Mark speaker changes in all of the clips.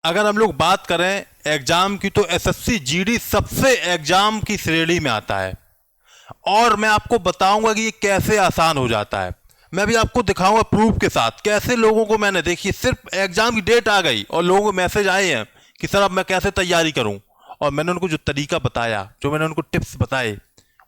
Speaker 1: अगर हम लोग बात करें एग्जाम की तो एसएससी जीडी सबसे एग्जाम की श्रेणी में आता है। और मैं आपको बताऊंगा कि ये कैसे आसान हो जाता है। मैं भी आपको दिखाऊंगा प्रूफ के साथ कैसे लोगों को मैंने देखी, सिर्फ एग्जाम की डेट आ गई और लोगों को मैसेज आए हैं कि सर अब मैं कैसे तैयारी करूं, और मैंने उनको जो तरीका बताया, जो मैंने उनको टिप्स बताए,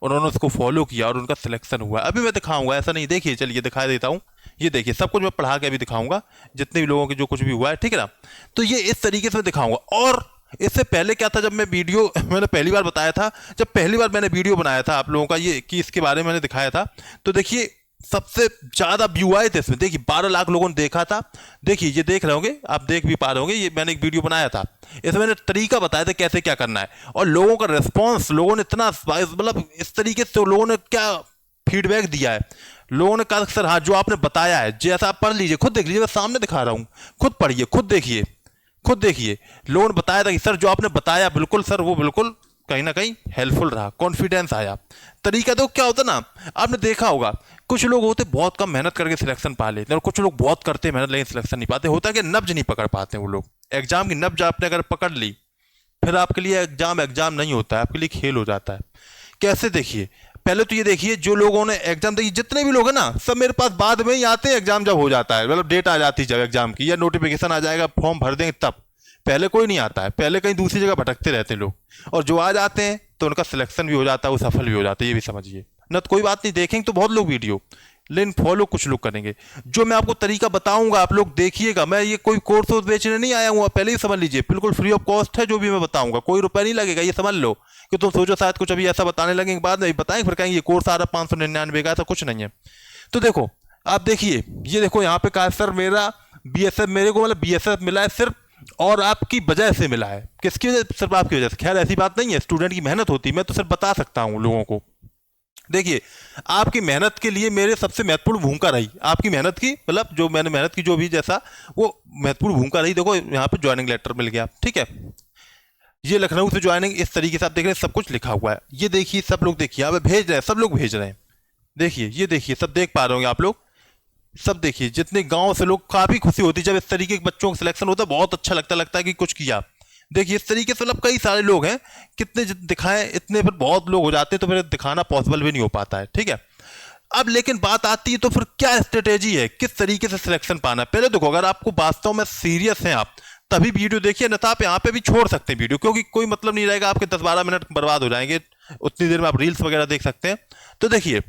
Speaker 1: उन्होंने उसको फॉलो किया और उनका सिलेक्शन हुआ। अभी मैं दिखाऊंगा, ऐसा नहीं, देखिए चलिए दिखा देता हूँ। ये देखिए सब कुछ मैं पढ़ा के अभी दिखाऊंगा, जितने भी लोगों के जो कुछ भी हुआ है, ठीक है ना। तो ये इस तरीके से मैं दिखाऊंगा। और इससे पहले क्या था, जब मैं वीडियो मैंने पहली बार बताया था, जब पहली बार मैंने वीडियो बनाया था आप लोगों का ये कि इसके बारे में मैंने दिखाया था, तो देखिए सबसे ज्यादा व्यू आए थे इसमें। देखिए 12 लाख लोगों ने देखा था। देखिए ये देख रहे होंगे, आप देख भी पा रहे होंगे, ये मैंने एक वीडियो बनाया था, इसमें मैंने तरीका बताया था कैसे क्या करना है। और लोगों का रिस्पॉन्स, लोगों ने इतना मतलब इस तरीके से लोगों ने क्या फीडबैक दिया है। लोगों ने कहा सर हाँ जो आपने बताया है, जैसा आप पढ़ लीजिए, खुद देख लीजिए, मैं सामने दिखा रहा हूँ, खुद पढ़िए, खुद देखिए, खुद देखिए। लोगों ने बताया था कि सर जो आपने बताया बिल्कुल सर, वो बिल्कुल कहीं ना कहीं हेल्पफुल रहा, कॉन्फिडेंस आया। तरीका तो क्या होता ना, आपने देखा होगा, कुछ लोग होते बहुत कम मेहनत करके सिलेक्शन पा लेते हैं, और कुछ लोग बहुत करते हैं मेहनत लेकिन सिलेक्शन नहीं पाते। होता है कि नब्ज नहीं पकड़ पाते वो लोग। एग्जाम की नब्ज आपने अगर पकड़ ली, फिर आपके लिए एग्जाम एग्जाम नहीं होता है, आपके लिए खेल हो जाता है। कैसे, देखिए पहले तो ये देखिए, जो लोगों ने एग्जाम देखिए, जितने भी लोग हैं ना, सब मेरे पास बाद में ही आते हैं एग्जाम जब हो जाता है, मतलब डेट आ जाती है जब एग्जाम की, या नोटिफिकेशन आ जाएगा, फॉर्म भर देंगे तब। पहले कोई नहीं आता है, पहले कहीं दूसरी जगह भटकते रहते हैं लोग, और जो आ जाते हैं तो उनका सिलेक्शन भी हो जाता है, वो सफल भी हो जाते हैं, ये भी समझिए ना। तो कोई बात नहीं, देखेंगे तो बहुत लोग वीडियो, लेकिन फॉलो कुछ लोग करेंगे। जो मैं आपको तरीका बताऊंगा आप लोग देखिएगा, मैं ये कोई कोर्स बेचने नहीं आया हूँ, पहले ही समझ लीजिए, बिल्कुल फ्री ऑफ कॉस्ट है। जो भी मैं बताऊंगा कोई रुपया नहीं लगेगा, ये समझ लो। कि तुम सोचो शायद कुछ अभी ऐसा बताने लगेंगे, बाद में बताएंगे फिर कहेंगे ये कोर्स आ रहा 599 का, ऐसा कुछ नहीं है। तो देखो आप देखिए, ये देखो यहाँ पे कहा सर मेरा बीएसएफ, मेरे को मतलब बीएसएफ मिला है सिर्फ और आपकी वजह से मिला है। किसकी वजह? सिर्फ आपकी वजह से। खैर ऐसी बात नहीं है, स्टूडेंट की मेहनत होती है, मैं तो सिर्फ बता सकता हूँ लोगों को। देखिए आपकी मेहनत के लिए मेरे सबसे महत्वपूर्ण भूमिका रही, आपकी मेहनत की, मतलब जो मैंने मेहनत की जो भी जैसा, वो महत्वपूर्ण भूमिका रही। देखो यहाँ पे ज्वाइनिंग लेटर मिल गया, ठीक है, ये लखनऊ से ज्वाइनिंग, इस तरीके से आप देख रहे हैं सब कुछ लिखा हुआ है। ये देखिए सब लोग, देखिए यहाँ पे भेज रहे हैं, सब लोग भेज रहे हैं। देखिए ये देखिए सब देख पा रहे होंगे आप लोग, सब देखिए, जितने गांव से लोग, काफी खुशी होती है जब इस तरीके के बच्चों का सिलेक्शन होता है, बहुत अच्छा लगता है कि कुछ किया। देखिए इस तरीके से मतलब कई सारे लोग हैं, कितने दिखाएं इतने, फिर बहुत लोग हो जाते हैं तो फिर दिखाना पॉसिबल भी नहीं हो पाता है, ठीक है। अब लेकिन बात आती है तो फिर क्या स्ट्रेटेजी है, किस तरीके से सिलेक्शन पाना है। पहले देखो, अगर आपको वास्तव में सीरियस हैं आप, तभी वीडियो देखिए, अन्यथा आप यहाँ पे भी छोड़ सकते हैं वीडियो, क्योंकि कोई मतलब नहीं रहेगा, आपके 10-12 मिनट बर्बाद हो जाएंगे, उतनी देर में आप रील्स वगैरह देख सकते हैं। तो देखिए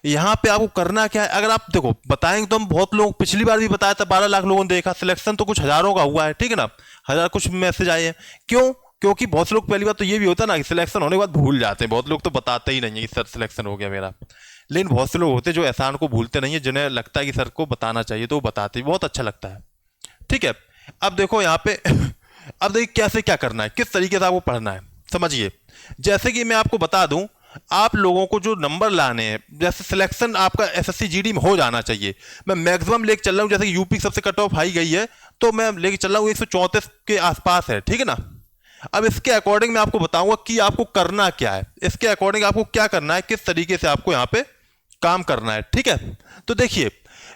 Speaker 1: यहाँ पे आपको करना क्या है, अगर आप देखो बताएंगे तो हम बहुत लोग, पिछली बार भी बताया था 12 लाख लोगों ने देखा, सिलेक्शन तो कुछ हजारों का हुआ है, ठीक है ना, हजार कुछ मैसेज आए हैं। क्यों? क्योंकि बहुत से लोग, पहली बात तो ये भी होता है ना कि सिलेक्शन होने के बाद भूल जाते हैं, बहुत लोग तो बताते ही नहीं है कि सर सिलेक्शन हो गया मेरा। लेकिन बहुत से लोग होते हैं जो एहसान को भूलते नहीं है, जिन्हें लगता है कि सर को बताना चाहिए तो वो बताते, बहुत अच्छा लगता है, ठीक है। अब देखो यहाँ पे अब देखिए कैसे क्या करना है, किस तरीके से आपको पढ़ना है, समझिए। जैसे कि मैं आपको बता दूं, आप लोगों को जो नंबर लाने हैं, जैसे सिलेक्शन आपका एसएससी जीडी में हो जाना चाहिए, मैं मैक्सिमम लेके चल रहा हूं, जैसे कि यूपी सबसे कट ऑफ हाई गई है, तो मैं लेके चल रहा हूं 134 के आसपास है, ठीक है ना। अब इसके अकॉर्डिंग मैं आपको बताऊंगा कि आपको करना क्या है, इसके अकॉर्डिंग आपको क्या करना है, किस तरीके से आपको यहाँ पे काम करना है, ठीक है। तो देखिए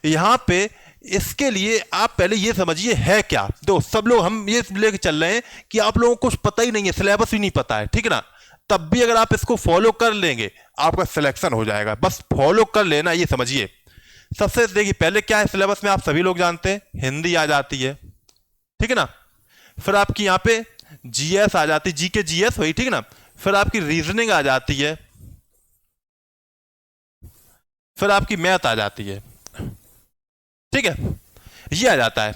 Speaker 1: यहाँ पे इसके लिए आप पहले ये समझिए है क्या। तो सब लोग हम ये लेके चल रहे हैं कि आप लोगों को कुछ पता ही नहीं है, सिलेबस भी नहीं पता है, ठीक है ना। तब भी अगर आप इसको फॉलो कर लेंगे आपका सिलेक्शन हो जाएगा, बस फॉलो कर लेना, ये समझिए। सबसे देखिए पहले क्या है सिलेबस में, आप सभी लोग जानते हैं, हिंदी आ जाती है, ठीक है ना। फिर आपकी यहाँ पे जीएस आ जाती है, जीके जीएस वही, ठीक है ना। फिर आपकी रीजनिंग आ जाती है, फिर आपकी मैथ आ जाती है, ठीक है, ये आ जाता है।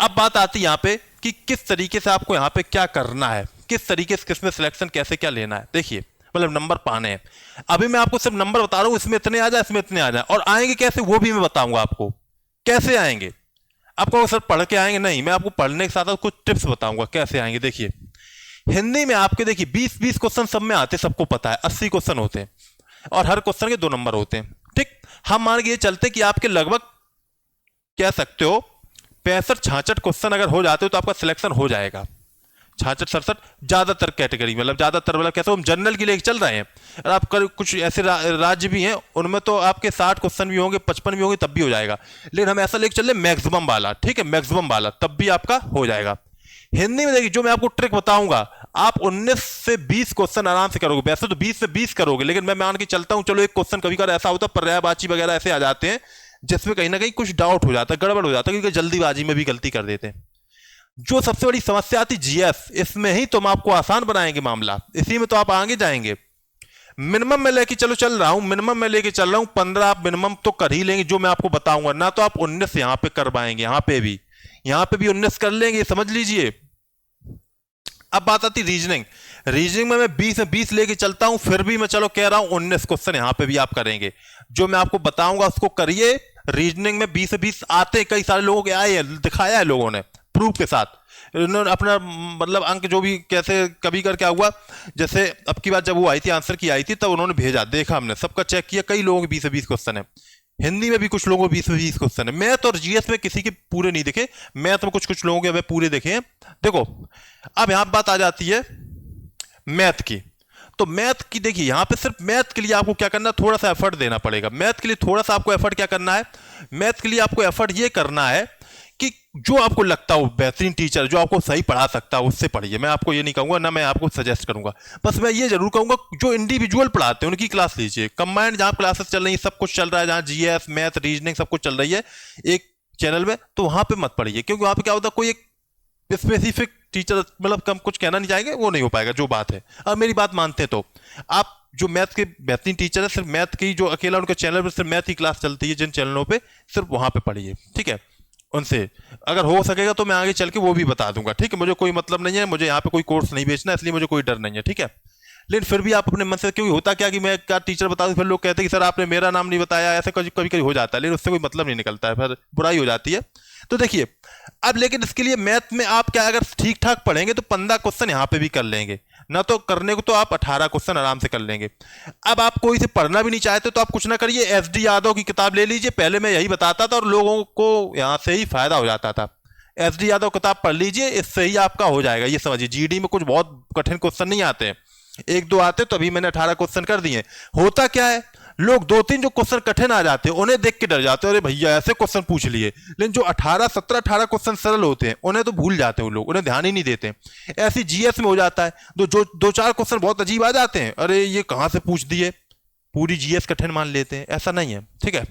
Speaker 1: अब बात आती है यहाँ पे कि किस तरीके से आपको यहाँ पे क्या करना है, किस तरीके से किसमें सिलेक्शन कैसे क्या लेना है। देखिए मतलब नंबर पाने हैं, अभी मैं आपको सिर्फ नंबर बता रहा हूं, इसमें इतने आ जाए, इसमें इतने आ जाए, और आएंगे कैसे वो भी मैं बताऊंगा आपको कैसे आएंगे। आपको सर पढ़ के आएंगे नहीं, मैं आपको पढ़ने के साथ साथ कुछ टिप्स बताऊंगा कैसे आएंगे। देखिए हिंदी में आपके देखिए 20-20 क्वेश्चन सब में आते, सबको पता है 80 क्वेश्चन होते हैं, और हर क्वेश्चन के 2 नंबर होते हैं, ठीक। हम मान के ये चलते कि आपके लगभग कह सकते हो 65-66 क्वेश्चन अगर हो जाते हो तो आपका सिलेक्शन हो जाएगा। 66-67 ज्यादातर कैटेगरी, मतलब ज्यादातर, मतलब कैसे हम जनरल के लिए चल रहे हैं। और आप कुछ ऐसे राज्य भी हैं उनमें तो आपके 60 क्वेश्चन भी होंगे, 55 भी होंगे, तब भी हो जाएगा। लेकिन हम ऐसा लेके चल रहे मैक्सिमम वाला, ठीक है, मैक्सिमम वाला, तब भी आपका हो जाएगा। हिंदी में देखिए, जो मैं आपको ट्रिक बताऊंगा, आप 19 से 20 क्वेश्चन आराम से करोगे। वैसे तो 20 से 20 करोगे, लेकिन मैं मान के चलता हूं, चलो एक क्वेश्चन कभी कभार ऐसा होता है, पर्यायवाची वगैरह ऐसे आ जाते हैं जिसमें कहीं ना कहीं कुछ डाउट हो जाता है, गड़बड़ हो जाता है, क्योंकि जल्दीबाजी में भी गलती कर देते हैं। जो सबसे बड़ी समस्या आती जीएस, इसमें ही तो हम आपको आसान बनाएंगे मामला, इसी में तो आप आगे जाएंगे। मिनिमम में लेके चलो चल रहा हूं, मिनिमम में लेके चल रहा हूं 15 आप मिनिमम तो कर ही लेंगे, जो मैं आपको बताऊंगा ना। तो आप 19 यहां पे कर पाएंगे, यहां पे भी 19 कर लेंगे, समझ लीजिए। अब बात आती रीजनिंग। रीजनिंग में मैं 20 में 20 लेके चलता हूं, फिर भी मैं चलो कह रहा हूं 19 क्वेश्चन यहां पे भी आप करेंगे। जो मैं आपको बताऊंगा उसको करिए। रीजनिंग में 20 से 20 आते हैं, कई सारे लोगों के आए हैं, दिखाया है लोगों ने प्रूफ के साथ। उन्होंने अपना मतलब अंक जो भी कैसे कभी कर क्या हुआ, जैसे अब की बात जब वो आई थी, आंसर की आई थी, तब उन्होंने भेजा, देखा हमने, सबका चेक किया, कई लोगों के 20 से 20 क्वेश्चन है। हिंदी में भी कुछ लोगों के 20 से 20 क्वेश्चन है। मैथ और जीएस में किसी के पूरे नहीं दिखे, मैथ में कुछ कुछ लोगों के हमें पूरे दिखे हैं। देखो अब यहां बात आ जाती है मैथ की। तो मैथ की देखिए, यहां पे सिर्फ मैथ के लिए आपको क्या करना है, थोड़ा सा एफर्ट देना पड़ेगा। मैथ के लिए थोड़ा सा आपको एफर्ट क्या करना है, मैथ के लिए आपको एफर्ट ये करना है कि जो आपको लगता हो बेहतरीन टीचर जो आपको सही पढ़ा सकता है उससे पढ़िए। मैं आपको ये नहीं कहूंगा, ना मैं आपको सजेस्ट करूंगा, बस मैं ये जरूर कहूंगा जो इंडिविजुअल पढ़ाते हैं उनकी क्लास लीजिए। कंबाइंड जहां क्लासेस चल रही है, सब कुछ चल रहा है, जहां जीएस मैथ रीजनिंग सब कुछ चल रही है एक चैनल में, तो वहां पे मत पढ़िए, क्योंकि वहां पे क्या होता है, कोई एक स्पेसिफिक टीचर, मतलब कम कुछ कहना नहीं चाहेंगे, वो नहीं हो पाएगा जो बात है। अब मेरी बात मानते हैं तो आप जो मैथ के बेहतरीन टीचर है, सिर्फ मैथ की जो अकेला उनके चैनल पर सिर्फ मैथ की क्लास चलती है जिन चैनलों पे, सिर्फ वहां पे पढ़िए, ठीक है। उनसे अगर हो सकेगा तो मैं आगे चल के वो भी बता दूंगा, ठीक है। मुझे कोई मतलब नहीं है, मुझे यहाँ पे कोई कोर्स नहीं बेचना, इसलिए मुझे कोई डर नहीं है, ठीक है। लेकिन फिर भी आप अपने मन से, क्योंकि होता क्या कि मैं क्या टीचर बता दूं, फिर लोग कहते हैं कि सर आपने मेरा नाम नहीं बताया, ऐसे कभी कभी हो जाता है, लेकिन उससे कोई मतलब नहीं निकलता है, फिर बुराई हो जाती है। तो देखिए अब, लेकिन इसके लिए मैथ में आप क्या, अगर ठीक ठाक पढ़ेंगे तो 15 क्वेश्चन यहाँ पे भी कर लेंगे ना, तो करने को तो आप 18 क्वेश्चन आराम से कर लेंगे। अब आप कोई से पढ़ना भी नहीं चाहते तो आप कुछ ना करिए, एसडी यादव की किताब ले लीजिए। पहले मैं यही बताता था और लोगों को यहाँ से ही फायदा हो जाता था। एसडी यादव किताब पढ़ लीजिए, इससे ही आपका हो जाएगा। ये समझिए, जीडी में कुछ बहुत कठिन क्वेश्चन नहीं आते हैं, एक दो आते, तो अभी मैंने 18 क्वेश्चन कर दिए। होता क्या है, लोग 2-3 जो क्वेश्चन कठिन आ जाते हैं उन्हें देख के डर जाते हैं, अरे भैया ऐसे क्वेश्चन पूछ लिए। लेकिन जो 18 क्वेश्चन सरल होते हैं उन्हें तो भूल जाते हैं, लोग उन्हें ध्यान ही नहीं देते। ऐसी जीएस में हो जाता है, जो 2-4 क्वेश्चन बहुत अजीब आ जाते हैं, अरे ये कहां से पूछ दिए, पूरी जीएस कठिन मान लेते हैं, ऐसा नहीं है, ठीक है।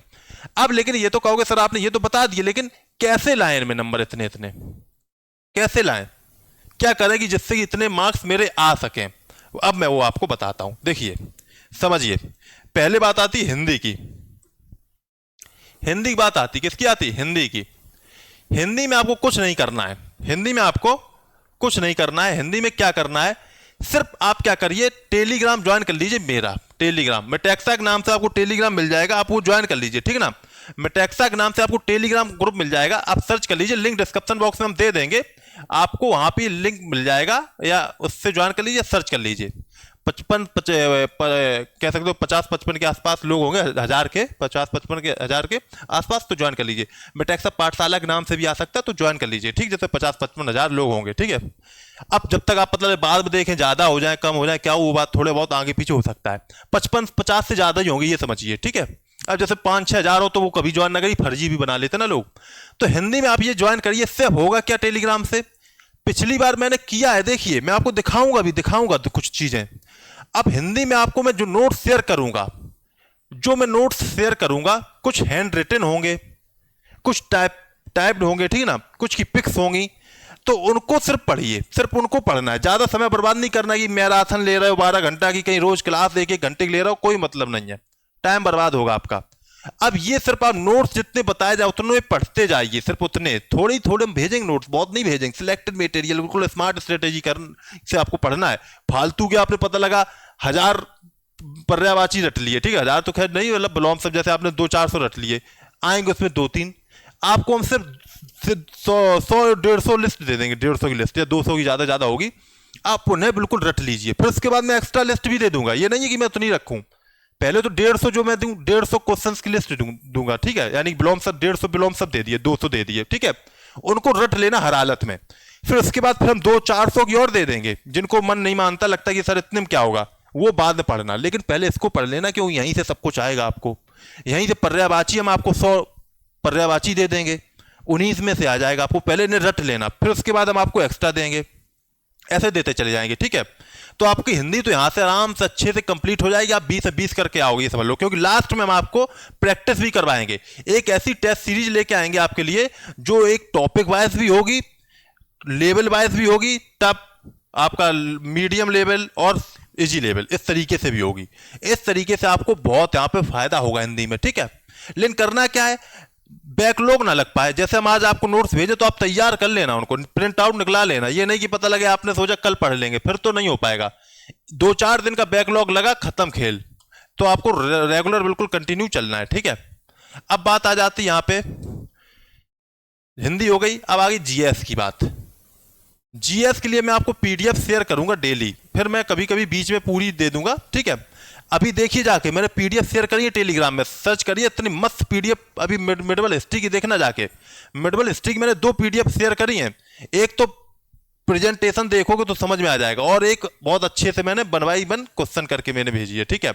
Speaker 1: अब लेकिन ये तो कहोगे सर आपने ये तो बता दिए, लेकिन कैसे लाएं इनमें नंबर इतने इतने, कैसे लाएं, क्या करें कि जिससे इतने मार्क्स मेरे आ सकें। अब मैं वो आपको बताता हूं, देखिए समझिए। पहले बात आती हिंदी की। हिंदी की बात आती, किसकी आती, हिंदी की। हिंदी में आपको कुछ नहीं करना है, हिंदी में आपको कुछ नहीं करना है। हिंदी में क्या करना है, सिर्फ आप क्या करिए, टेलीग्राम ज्वाइन कर लीजिए मेरा, टेलीग्राम मेटेक्सा के नाम से आपको टेलीग्राम मिल जाएगा, आप वो ज्वाइन कर लीजिए, ठीक है ना। मेटेक्सा के नाम से आपको टेलीग्राम ग्रुप मिल जाएगा, आप सर्च कर लीजिए, लिंक डिस्क्रिप्शन बॉक्स में हम दे देंगे आपको, वहां पे लिंक मिल जाएगा, या उससे ज्वाइन कर लीजिए, सर्च कर लीजिए। 55 कह सकते हो 50-55 के आसपास लोग होंगे, 1000 के 50-55 के 1000 के आसपास, तो ज्वाइन कर लीजिए। मेटेक्सा पाठशाला के नाम से भी आ सकता है, तो ज्वाइन कर लीजिए, ठीक, जैसे 50-55 हजार लोग होंगे, ठीक है। अब जब तक आप मतलब बाद में देखें ज्यादा हो जाए कम हो जाए, क्या वो बात थोड़े बहुत आगे पीछे हो सकता है, 55-50 से ज्यादा ही होंगे, ये समझिए, ठीक है। अब जैसे 5-6 हजार हो तो वो कभी ज्वाइन ना करिए, फर्जी भी बना लेते ना लोग। तो हिंदी में आप ये ज्वाइन करिए, इससे होगा क्या, टेलीग्राम से पिछली बार मैंने किया है, देखिए मैं आपको दिखाऊंगा तो कुछ चीजें। अब हिंदी में आपको मैं जो नोट्स शेयर करूंगा, कुछ हैंड रिटन होंगे, कुछ टाइप्ड होंगे, ठीक है ना, कुछ की पिक्स होंगी, तो उनको सिर्फ पढ़िए, सिर्फ उनको पढ़ना है, ज्यादा समय बर्बाद नहीं करना कि मैराथन ले रहे हो 12 घंटा की, कहीं रोज क्लास 1-1 घंटे की ले रहे हो, कोई मतलब नहीं है, टाइम बर्बाद होगा आपका। अब ये सिर्फ आप नोट्स जितने बताए जाए उतने पढ़ते जाइए, सिर्फ उतने, थोड़े थोड़े हम भेजेंगे नोट्स, बहुत नहीं भेजेंगे, सिलेक्टेड मटेरियल, बिल्कुल स्मार्ट स्ट्रेटेजी से आपको पढ़ना है। फालतू के आपने पता लगा 1000 पर्यायवाची रट लिए, ठीक है, 1000 तो खैर नहीं, मतलब बिलोम सब जैसे आपने 200-400 रट लिए, आएंगे उसमें 2-3, आपको हम सिर्फ 100-150 लिस्ट दे देंगे, 150 की लिस्ट या 200 की ज्यादा होगी, आप उन्हें बिल्कुल रट लीजिए। फिर उसके बाद मैं एक्स्ट्रा लिस्ट भी दे दूंगा, ये नहीं है कि मैं उतनी रखूं, पहले तो 150 जो मैं दूं, 150 क्वेश्चंस की लिस्ट दूंगा, ठीक है, यानी बिलोम सब 150 बिलोम सब दे दिए, 200 दे दिए, ठीक है, उनको रट लेना हर हालत में। फिर उसके बाद फिर हम 200-400 की और दे देंगे, जिनको मन नहीं मानता, लगता है कि सर इतने में क्या होगा, वो बाद में पढ़ना, लेकिन पहले इसको पढ़ लेना, क्यों, यहीं से सब कुछ आएगा आपको, यहीं से पर्यायवाची हम आपको 100 पर्यायवाची दे देंगे, 19 में से आ जाएगा आपको, पहले इन्हें रट लेना, फिर उसके बाद हम आपको एक्स्ट्रा देंगे, ऐसे देते चले जाएंगे, ठीक है। तो आपकी हिंदी तो यहां से आराम से अच्छे से कंप्लीट हो जाएगी, आप 20 से 20 करके आओगे, ये समझ लो, क्योंकि लास्ट में हम आपको प्रैक्टिस भी करवाएंगे, एक ऐसी टेस्ट सीरीज लेके आएंगे आपके लिए जो एक टॉपिक वाइज भी होगी, लेवल वाइज भी होगी, तब आपका मीडियम लेवल और इजी लेवल इस तरीके से भी होगी। इस तरीके से आपको बहुत यहां पे फायदा होगा हिंदी में, ठीक है। लेकिन करना क्या है, बैकलॉग ना लग पाए, जैसे हम आज आपको नोट्स भेजे तो आप तैयार कर लेना, उनको प्रिंट आउट निकला लेना, ये नहीं कि पता लगे आपने सोचा कल पढ़ लेंगे, फिर तो नहीं हो पाएगा। 2-4 दिन का बैकलॉग लगा, खत्म खेल। तो आपको रेगुलर बिल्कुल कंटिन्यू चलना है, ठीक है। अब बात आ जाती है यहां पे, हिंदी हो गई, अब आ गई जीएस की बात। जीएस के लिए मैं आपको पीडीएफ शेयर करूंगा डेली, फिर मैं कभी कभी बीच में पूरी दे दूंगा, ठीक है। अभी देखिए जाके मैंने पीडीएफ शेयर करी है टेलीग्राम में, सर्च करिए, इतनी मस्त पीडीएफ अभी मिडवल हिस्ट्री की देखना जाके। मिडवल हिस्ट्री की मैंने 2 पीडीएफ शेयर करी हैं, एक तो प्रेजेंटेशन देखोगे तो समझ में आ जाएगा, और एक बहुत अच्छे से मैंने बनवाई क्वेश्चन करके मैंने भेजी है, ठीक है।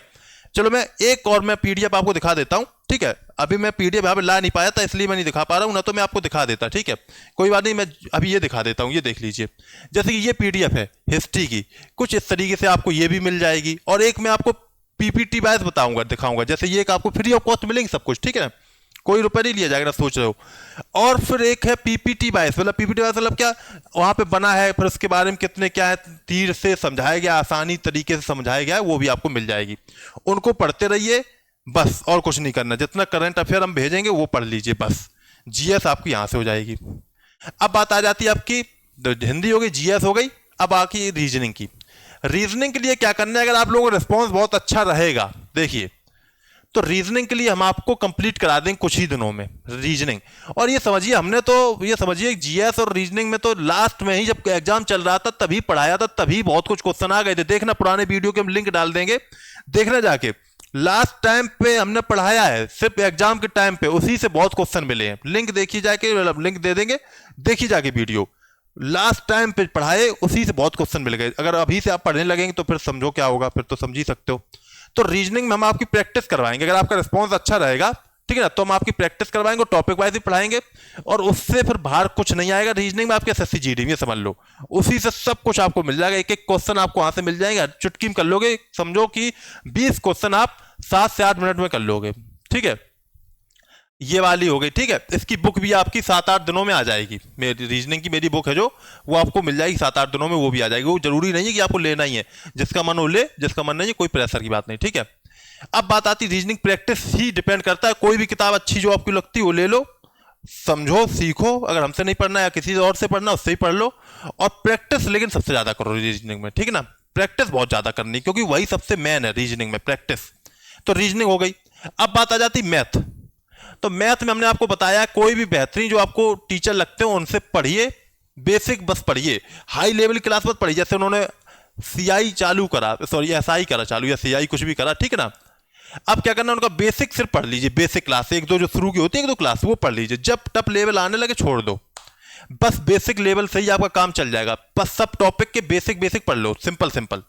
Speaker 1: चलो मैं एक और मैं पीडीएफ आपको दिखा देता हूं, ठीक है। अभी मैं पीडीएफ यहाँ पे ला नहीं पाया था इसलिए मैं नहीं दिखा पा रहा हूं, ना तो मैं आपको दिखा देता, ठीक है। कोई बात नहीं, मैं अभी ये दिखा देता हूं, ये देख लीजिए। जैसे कि ये पीडीएफ है हिस्ट्री की, कुछ इस तरीके से आपको ये भी मिल जाएगी, और एक मैं आपको पीपीटी वाइज बताऊंगा, दिखाऊंगा, जैसे ये एक आपको फ्री ऑफ कॉस्ट मिलेंगे सब कुछ, ठीक है, कोई रुपए नहीं लिया जाएगा, सोच रहे हो। और फिर एक है पीपीटी वाइज, मतलब पीपीटी वाइज मतलब क्या, वहां पे बना है, फिर उसके बारे में कितने क्या है, तीर से समझाया गया, आसानी तरीके से समझाया गया है, वो भी आपको मिल जाएगी। उनको पढ़ते रहिए बस, और कुछ नहीं करना, जितना करंट अफेयर हम भेजेंगे वो पढ़ लीजिए बस, जीएस आपकी यहां से हो जाएगी। अब बात आ जाती है आपकी, हिंदी हो गई, जीएस हो गई, अब आकी रीजनिंग की। रीजनिंग के लिए क्या करना है, अगर आप लोगों का रिस्पॉन्स बहुत अच्छा रहेगा, देखिए, तो रीजनिंग के लिए हम आपको कंप्लीट करा देंगे कुछ ही दिनों में रीजनिंग। और ये समझिए, हमने तो ये समझिए जीएस और रीजनिंग में तो लास्ट में ही जब एग्जाम चल रहा था तभी पढ़ाया था, तभी बहुत कुछ क्वेश्चन आ गए थे। देखना पुराने वीडियो के हम लिंक डाल देंगे, देखना जाके, लास्ट टाइम पे हमने पढ़ाया है, सिर्फ एग्जाम के टाइम पे उसी से बहुत क्वेश्चन मिले हैं। लिंक देखिए जाके, लिंक दे देंगे, देखिए जाके वीडियो, लास्ट टाइम पे पढ़ाए उसी से बहुत क्वेश्चन मिल गए। अगर अभी से आप पढ़ने लगेंगे तो फिर समझो क्या होगा, फिर तो समझ ही सकते हो। तो रीजनिंग में हम आपकी प्रैक्टिस करवाएंगे, अगर आपका रिस्पॉन्स अच्छा रहेगा, ठीक है ना, तो हम आपकी प्रैक्टिस करवाएंगे, टॉपिक वाइज भी पढ़ाएंगे, और उससे फिर बाहर कुछ नहीं आएगा। रीजनिंग में आपके एसएससी जीडी में समझ लो, उसी से सब कुछ आपको मिल जाएगा, एक एक क्वेश्चन आपको वहां से मिल जाएगा, चुटकी में कर लोगे। समझो कि 20 क्वेश्चन आप 7 से 8 मिनट में कर लोगे, ठीक है। ये वाली हो गई, ठीक है। इसकी बुक भी आपकी 7-8 दिनों में आ जाएगी, मेरी रीजनिंग की मेरी बुक है जो, वो आपको मिल जाएगी 7-8 दिनों में, वो भी आ जाएगी। वो जरूरी नहीं है कि आपको लेना ही है, जिसका मन हो ले, जिसका मन नहीं है कोई प्रेशर की बात नहीं, ठीक है। अब बात आती है रीजनिंग प्रैक्टिस ही डिपेंड करता है, कोई भी किताब अच्छी जो आपको लगती है वो ले लो, समझो, सीखो, अगर हमसे नहीं पढ़ना या किसी और से पढ़ना उससे ही पढ़ लो, और प्रैक्टिस लेकिन सबसे ज्यादा करो रीजनिंग में, ठीक है ना। प्रैक्टिस बहुत ज्यादा करनी, क्योंकि वही सबसे मेन है रीजनिंग में, प्रैक्टिस। तो रीजनिंग हो गई। अब बात आ जाती मैथ। तो मैथ में हमने आपको बताया, कोई भी बेहतरीन जो आपको टीचर लगते हो उनसे पढ़िए, बेसिक बस पढ़िए, हाई लेवल क्लास मत पढ़िए। जैसे उन्होंने सीआई चालू करा, सॉरी एसआई करा चालू, या सीआई कुछ भी करा, ठीक है ना। अब क्या करना, उनका बेसिक सिर्फ पढ़ लीजिए, बेसिक क्लास 1-2 जो शुरू की होती है 1-2 क्लास, वो पढ़ लीजिए। जब टप लेवल आने लगे छोड़ दो, बस बेसिक लेवल से ही आपका काम चल जाएगा। बस सब टॉपिक के बेसिक बेसिक पढ़ लो, सिंपल सिंपल।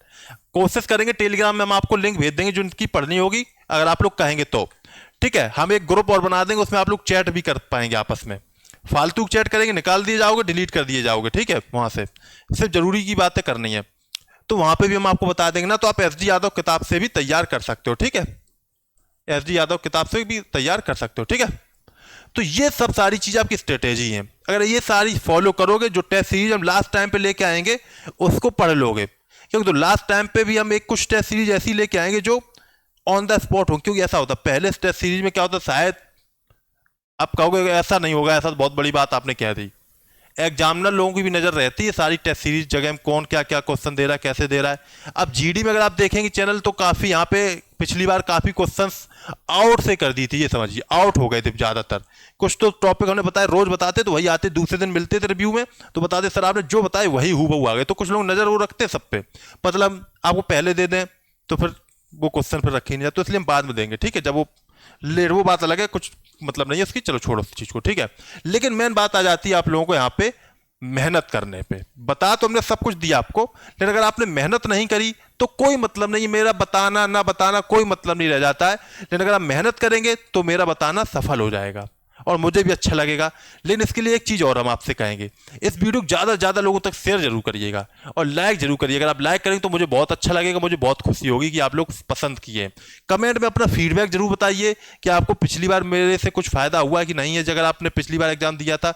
Speaker 1: कोशिश करेंगे, टेलीग्राम में हम आपको लिंक भेज देंगे जो उनकी पढ़नी होगी, अगर आप लोग कहेंगे तो, ठीक है। हम एक ग्रुप और बना देंगे, उसमें आप लोग चैट भी कर पाएंगे आपस में। फालतू चैट करेंगे, निकाल दिए जाओगे, डिलीट कर दिए जाओगे, ठीक है। वहां से सिर्फ जरूरी की बातें करनी है, तो वहां पे भी हम आपको बता देंगे ना। तो आप एसडी यादव किताब से भी तैयार कर सकते हो, ठीक है, एसडी यादव किताब से भी तैयार कर सकते हो, ठीक है। तो ये सब सारी चीजें आपकी स्ट्रेटेजी है, अगर ये सारी फॉलो करोगे, जो टेस्ट सीरीज हम लास्ट टाइम पे लेके आएंगे उसको पढ़ लोगे, क्योंकि तो लास्ट टाइम पे भी हम एक कुछ टेस्ट सीरीज ऐसी लेके आएंगे जो ऑन द स्पॉट हो। क्योंकि ऐसा होता है पहले टेस्ट सीरीज में क्या होता है, शायद आप कहोगे ऐसा नहीं होगा, ऐसा तो बहुत बड़ी बात आपने कह दी, एग्जामिनर लोगों की भी नजर रहती है सारी टेस्ट सीरीज जगह में, कौन क्या क्या क्वेश्चन दे रहा है, कैसे दे रहा है। अब जीडी में अगर आप देखेंगे चैनल, तो काफी यहाँ पे पिछली बार काफी क्वेश्चंस आउट से कर दी थी, ये समझिए आउट हो गए थे ज्यादातर। कुछ तो टॉपिक हमने बताया, रोज बताते तो वही आते, दूसरे दिन मिलते थे रिव्यू में तो बताते सर आपने जो बताया वही हूबहू आ गए। तो कुछ लोग नजर वो रखते सब पे, मतलब आपको पहले दे दें तो फिर वो क्वेश्चन फिर रखे नहीं जाते, तो इसलिए हम बाद में देंगे, ठीक है। जब वो लेट, वो बात अलग है, कुछ मतलब नहीं है उसकी, चलो छोड़ो उस चीज को, ठीक है। लेकिन मेन बात आ जाती है आप लोगों को यहाँ पे मेहनत करने पे। बता तो हमने सब कुछ दिया आपको, लेकिन अगर आपने मेहनत नहीं करी तो कोई मतलब नहीं, मेरा बताना ना बताना कोई मतलब नहीं रह जाता है। लेकिन अगर आप मेहनत करेंगे तो मेरा बताना सफल हो जाएगा। और मुझे भी अच्छा लगेगा। लेकिन इसके लिए एक चीज़ और हम आपसे कहेंगे, इस वीडियो को ज़्यादा से ज़्यादा लोगों तक शेयर जरूर करिएगा और लाइक जरूर करिएगा। अगर आप लाइक करेंगे तो मुझे बहुत अच्छा लगेगा, मुझे बहुत खुशी होगी कि आप लोग पसंद किए। कमेंट में अपना फीडबैक जरूर बताइए कि आपको पिछली बार मेरे से कुछ फ़ायदा हुआ कि नहीं है। अगर आपने पिछली बार एग्जाम दिया था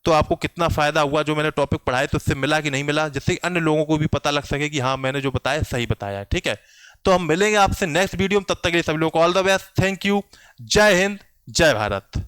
Speaker 1: तो आपको कितना फ़ायदा हुआ, जो मैंने टॉपिक पढ़ाए तो उससे मिला कि नहीं मिला, जिससे अन्य लोगों को भी पता लग सके कि हाँ मैंने जो बताया सही बताया है। ठीक है, तो हम मिलेंगे आपसे नेक्स्ट वीडियो में, तब तक के लिए सभी लोगों को all the best, thank you, जय हिंद, जय भारत।